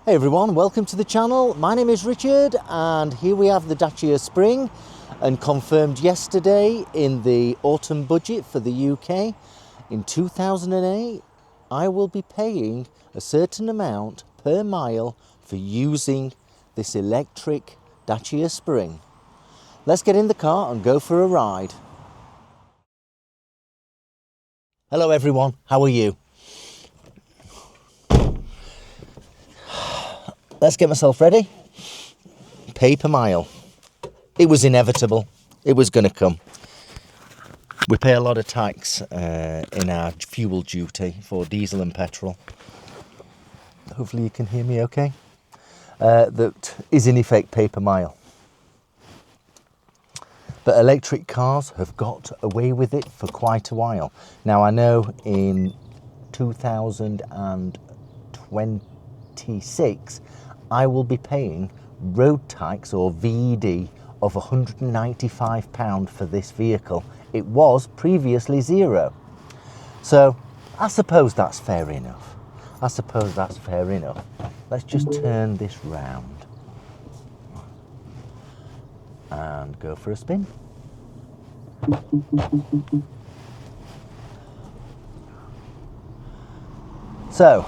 Hey everyone, welcome to the channel. My name is Richard and here we have the Dacia Spring, and confirmed yesterday in the autumn budget for the UK in 2008 I will be paying a certain amount per mile for using this electric Dacia Spring. Let's get in the car and go for a ride. Hello everyone, how are you? Let's get myself ready. Pay per mile. It was inevitable. It was going to come. We pay a lot of tax in our fuel duty for diesel and petrol. Hopefully you can hear me okay. That is in effect pay per mile. But electric cars have got away with it for quite a while. Now I know in 2026 I will be paying road tax or VED of £195 for this vehicle. It was previously zero. So I suppose that's fair enough. Let's just turn this round and go for a spin. So,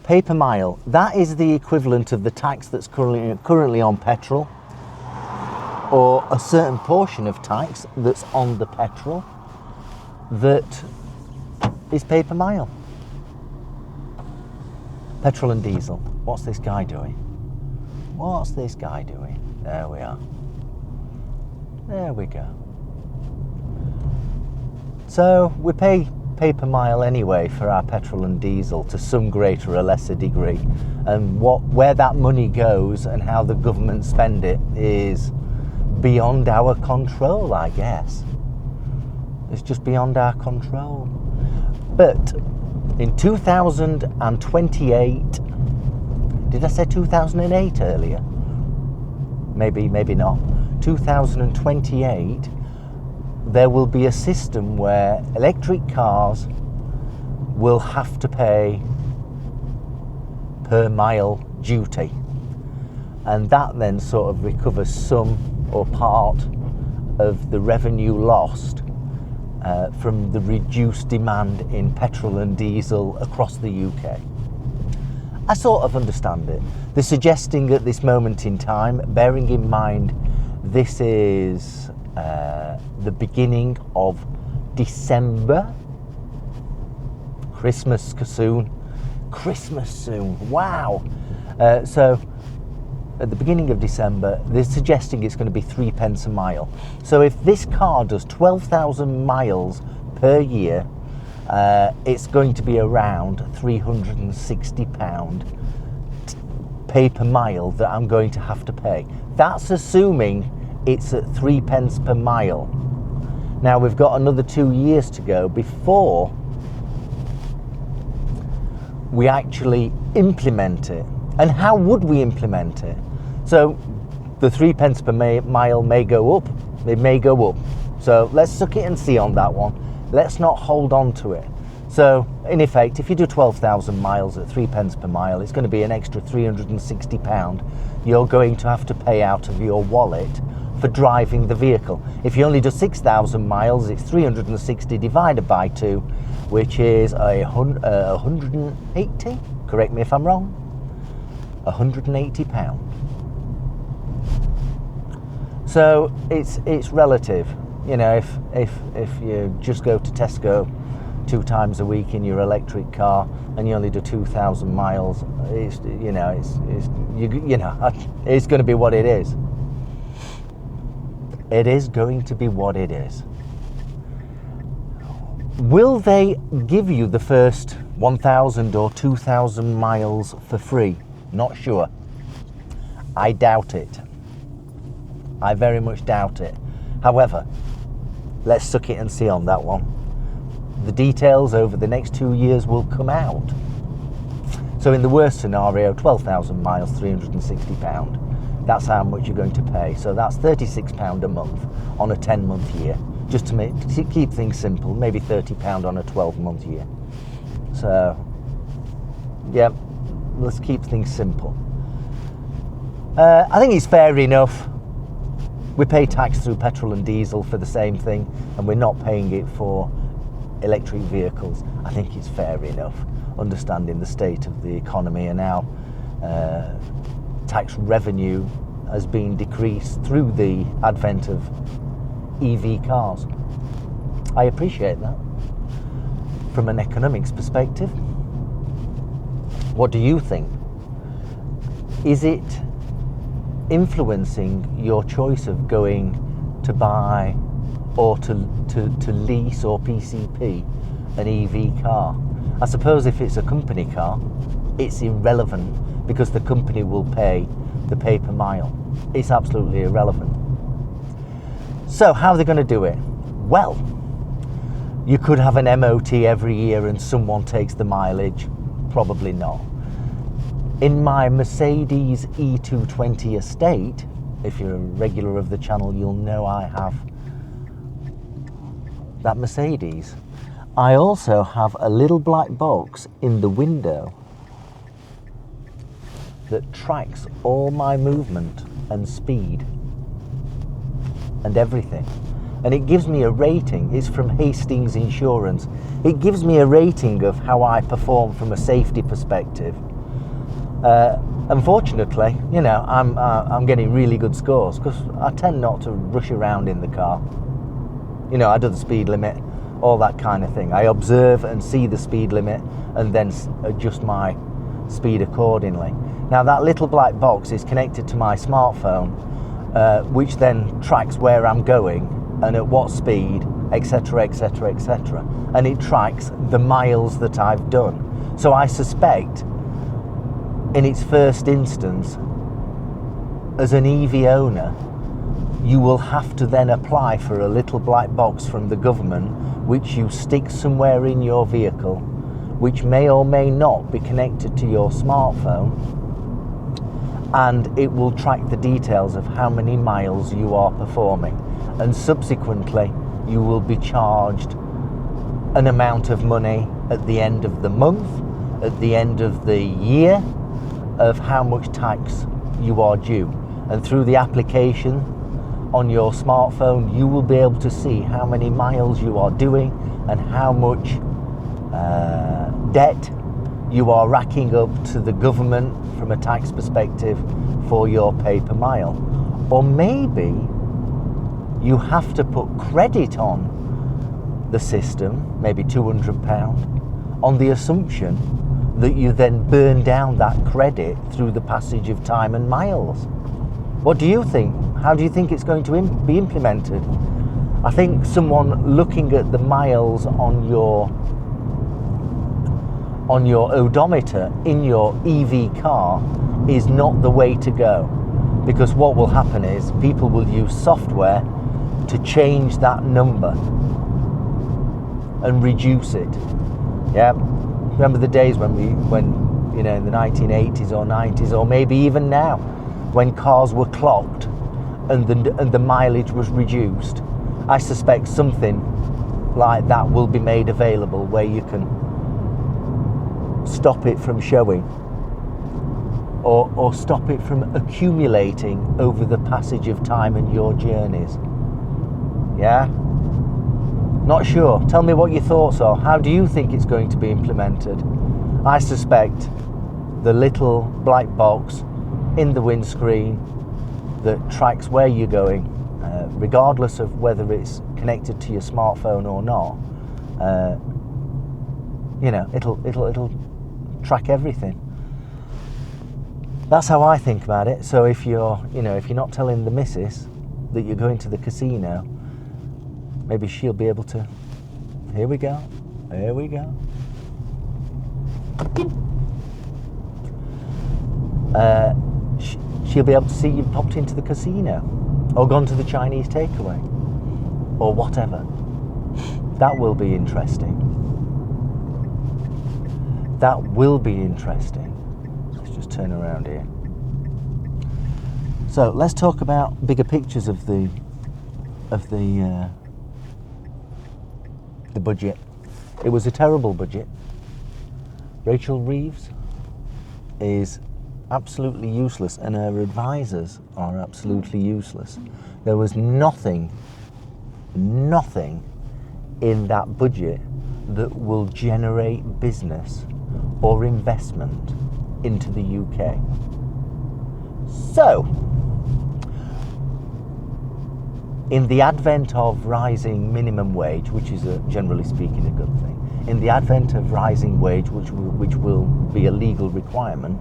pay per mile, that is the equivalent of the tax that's currently on petrol, or a certain portion of tax that's on the petrol that is pay per mile. Petrol and diesel. What's this guy doing? There we are. There we go. So we pay per mile anyway for our petrol and diesel to some greater or lesser degree, and where that money goes and how the government spend it is beyond our control, I guess. It's just beyond our control. But in 2028, did I say 2008 earlier? Maybe not. 2028, there will be a system where electric cars will have to pay per mile duty, and that then sort of recovers some or part of the revenue lost from the reduced demand in petrol and diesel across the UK. I sort of understand it. They're suggesting at this moment in time, bearing in mind this is the beginning of December. Christmas soon, wow. So at the beginning of December, they're suggesting it's going to be 3 pence a mile. So if this car does 12,000 miles per year, it's going to be around £360 pay per mile that I'm going to have to pay. That's assuming it's at 3 pence per mile. Now we've got another 2 years to go before we actually implement it. And how would we implement it? So the 3 pence per mile may go up, it may go up. So let's suck it and see on that one. Let's not hold on to it. So in effect, if you do 12,000 miles at 3 pence per mile, it's going to be an extra £360 you're going to have to pay out of your wallet for driving the vehicle. If you only do 6,000 miles, it's 360 divided by 2, which is 180, correct me if I'm wrong, £180. So it's relative. You know, if you just go to Tesco 2 times a week in your electric car and you only do 2,000 miles, it's going to be what it is. It is going to be what it is. Will they give you the first 1,000 or 2,000 miles for free? Not sure. I doubt it. I very much doubt it. However, let's suck it and see on that one. The details over the next 2 years will come out. So in the worst scenario, 12,000 miles, £360. That's how much you're going to pay. So that's £36 a month on a 10-month year. Just to keep things simple, maybe £30 on a 12-month year. So Yeah, let's keep things simple. I think it's fair enough. We pay tax through petrol and diesel for the same thing, and we're not paying it for electric vehicles. I think it's fair enough, understanding the state of the economy and how tax revenue has been decreased through the advent of EV cars. I appreciate that. From an economics perspective, what do you think? Is it influencing your choice of going to buy or to lease or PCP an EV car? I suppose if it's a company car, it's irrelevant because the company will pay the pay per mile. It's absolutely irrelevant. So how are they going to do it? Well, you could have an MOT every year and someone takes the mileage. Probably not. In my Mercedes E220 estate, if you're a regular of the channel, you'll know I have that Mercedes. I also have a little black box in the window that tracks all my movement and speed and everything. And it gives me a rating. It's from Hastings Insurance. It gives me a rating of how I perform from a safety perspective. Unfortunately, you know, I'm getting really good scores because I tend not to rush around in the car. You know, I do the speed limit, all that kind of thing. I observe and see the speed limit and then adjust my speed accordingly. Now, that little black box is connected to my smartphone, which then tracks where I'm going and at what speed, etc., etc., etc. And it tracks the miles that I've done. So I suspect, in its first instance, as an EV owner, you will have to then apply for a little black box from the government, which you stick somewhere in your vehicle, which may or may not be connected to your smartphone, and it will track the details of how many miles you are performing. And subsequently, you will be charged an amount of money at the end of the month, at the end of the year, of how much tax you are due. And through the application on your smartphone, you will be able to see how many miles you are doing and how much debt you are racking up to the government from a tax perspective for your pay per mile. Or maybe you have to put credit on the system, maybe £200, on the assumption that you then burn down that credit through the passage of time and miles. What do you think? How do you think it's going to be implemented? I think someone looking at the miles on your odometer in your EV car is not the way to go, because what will happen is people will use software to change that number and reduce it. Yeah, remember the days when you know, in the 1980s or 90s, or maybe even now, when cars were clocked and the mileage was reduced. I suspect something like that will be made available, where you can stop it from showing, or stop it from accumulating over the passage of time and your journeys. Yeah? Not sure. Tell me what your thoughts are. How do you think it's going to be implemented? I suspect the little black box in the windscreen that tracks where you're going, regardless of whether it's connected to your smartphone or not. You know, it'll track everything. That's how I think about it. So if you're not telling the missus that you're going to the casino, maybe she'll be able to. Here we go. She'll be able to see you've popped into the casino, or gone to the Chinese takeaway, or whatever. That will be interesting. That will be interesting. Let's just turn around here. So let's talk about bigger pictures of the budget. It was a terrible budget. Rachel Reeves, is absolutely useless, and her advisors are absolutely useless. There was nothing in that budget that will generate business or investment into the UK. So, in the advent of rising minimum wage, which is generally speaking a good thing, in the advent of rising wage, which will be a legal requirement,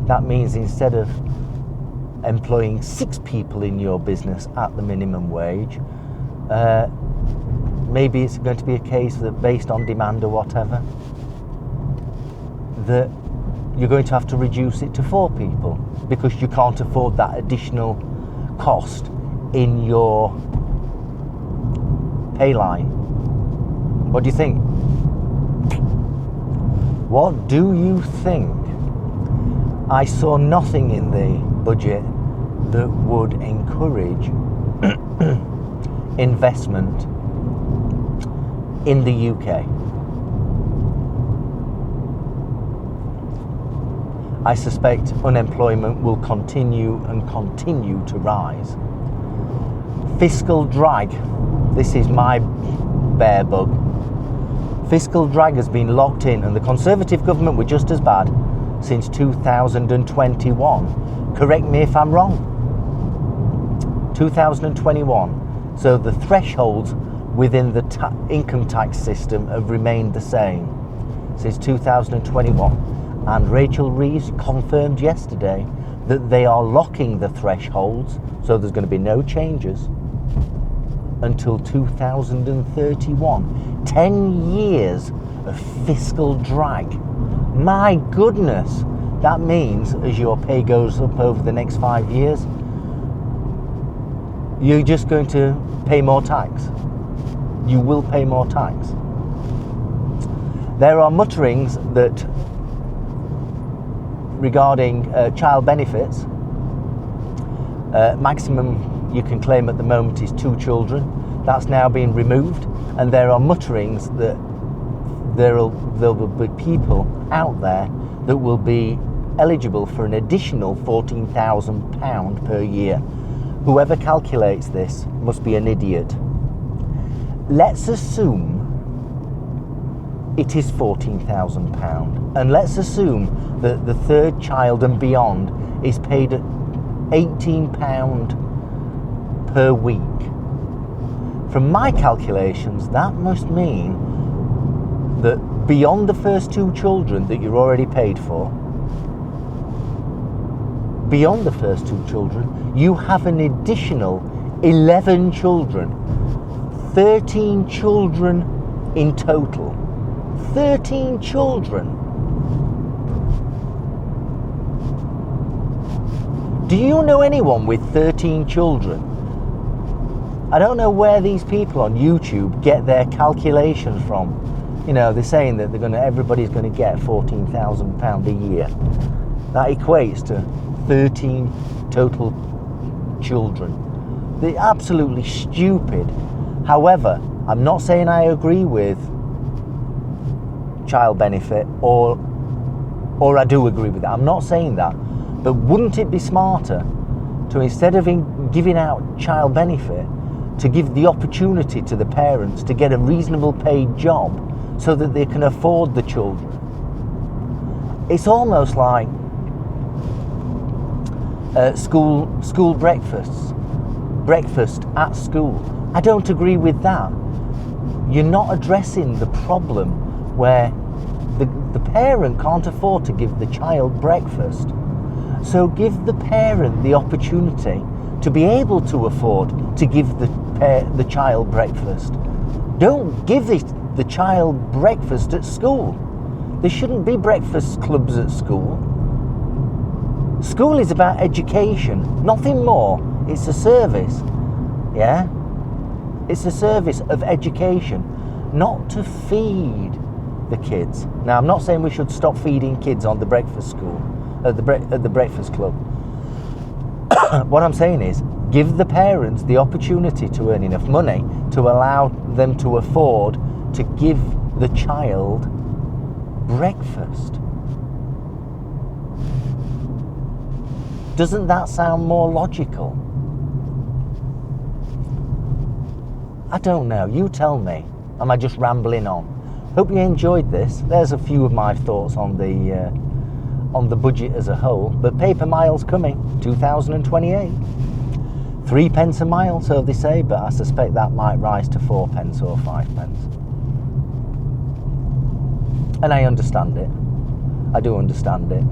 that means instead of employing 6 people in your business at the minimum wage, maybe it's going to be a case that based on demand or whatever, that you're going to have to reduce it to 4 people because you can't afford that additional cost in your pay line. What do you think? What do you think? I saw nothing in the budget that would encourage investment in the UK. I suspect unemployment will continue to rise. Fiscal drag. This is my bear bug. Fiscal drag has been locked in, and the Conservative government were just as bad since 2021. Correct me if I'm wrong. 2021. So the thresholds within the income tax system have remained the same since 2021. And Rachel Reeves confirmed yesterday that they are locking the thresholds, so there's going to be no changes until 2031. 10 years of fiscal drag. My goodness, that means as your pay goes up over the next 5 years, you're just going to pay more tax. You will pay more tax. There are mutterings that regarding child benefits, maximum you can claim at the moment is 2 children. That's now been removed, and there are mutterings that there will be people out there that will be eligible for an additional £14,000 per year. Whoever calculates this must be an idiot. Let's assume it is £14,000, and let's assume that the 3rd child and beyond is paid at £18 per week. From my calculations, that must mean that beyond the first 2 children that you're already paid for, beyond the first 2 children, you have an additional 11 children, 13 children in total. 13 children. Do you know anyone with 13 children? I don't know where these people on YouTube get their calculations from. You know, they're saying that everybody's going to get £14,000 a year. That equates to 13 total children. They're absolutely stupid. However, I'm not saying I agree with child benefit or I do agree with that. I'm not saying that. But wouldn't it be smarter to, instead of giving out child benefit, to give the opportunity to the parents to get a reasonable paid job so that they can afford the children? It's almost like school breakfasts, breakfast at school. I don't agree with that. You're not addressing the problem where the parent can't afford to give the child breakfast. So give the parent the opportunity to be able to afford to give the child breakfast. Don't give the child breakfast at school. There shouldn't be breakfast clubs at school. School is about education, nothing more. It's a service, yeah? It's a service of education, not to feed the kids. Now, I'm not saying we should stop feeding kids on the breakfast school, at the breakfast club. What I'm saying is, give the parents the opportunity to earn enough money to allow them to afford to give the child breakfast. Doesn't that sound more logical? I don't know. You tell me. Am I just rambling on? Hope you enjoyed this. There's a few of my thoughts on the budget as a whole. But pay per mile's coming, 2028. 3 pence a mile, so they say, but I suspect that might rise to 4 pence or 5 pence. And I understand it. I do understand it.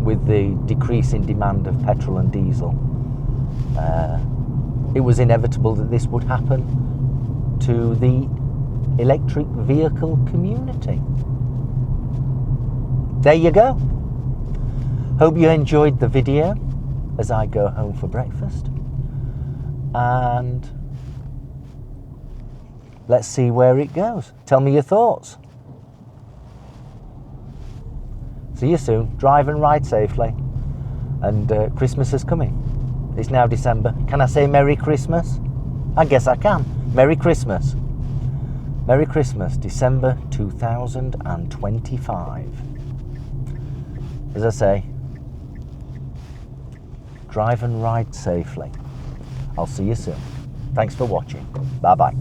With the decrease in demand of petrol and diesel, it was inevitable that this would happen to the electric vehicle community. There you go. Hope you enjoyed the video as I go home for breakfast. And let's see where it goes. Tell me your thoughts. See you soon. Drive and ride safely. And Christmas is coming. It's now December. Can I say Merry Christmas? I guess I can. Merry Christmas. Merry Christmas, December 2025. As I say, drive and ride safely. I'll see you soon. Thanks for watching. Bye-bye.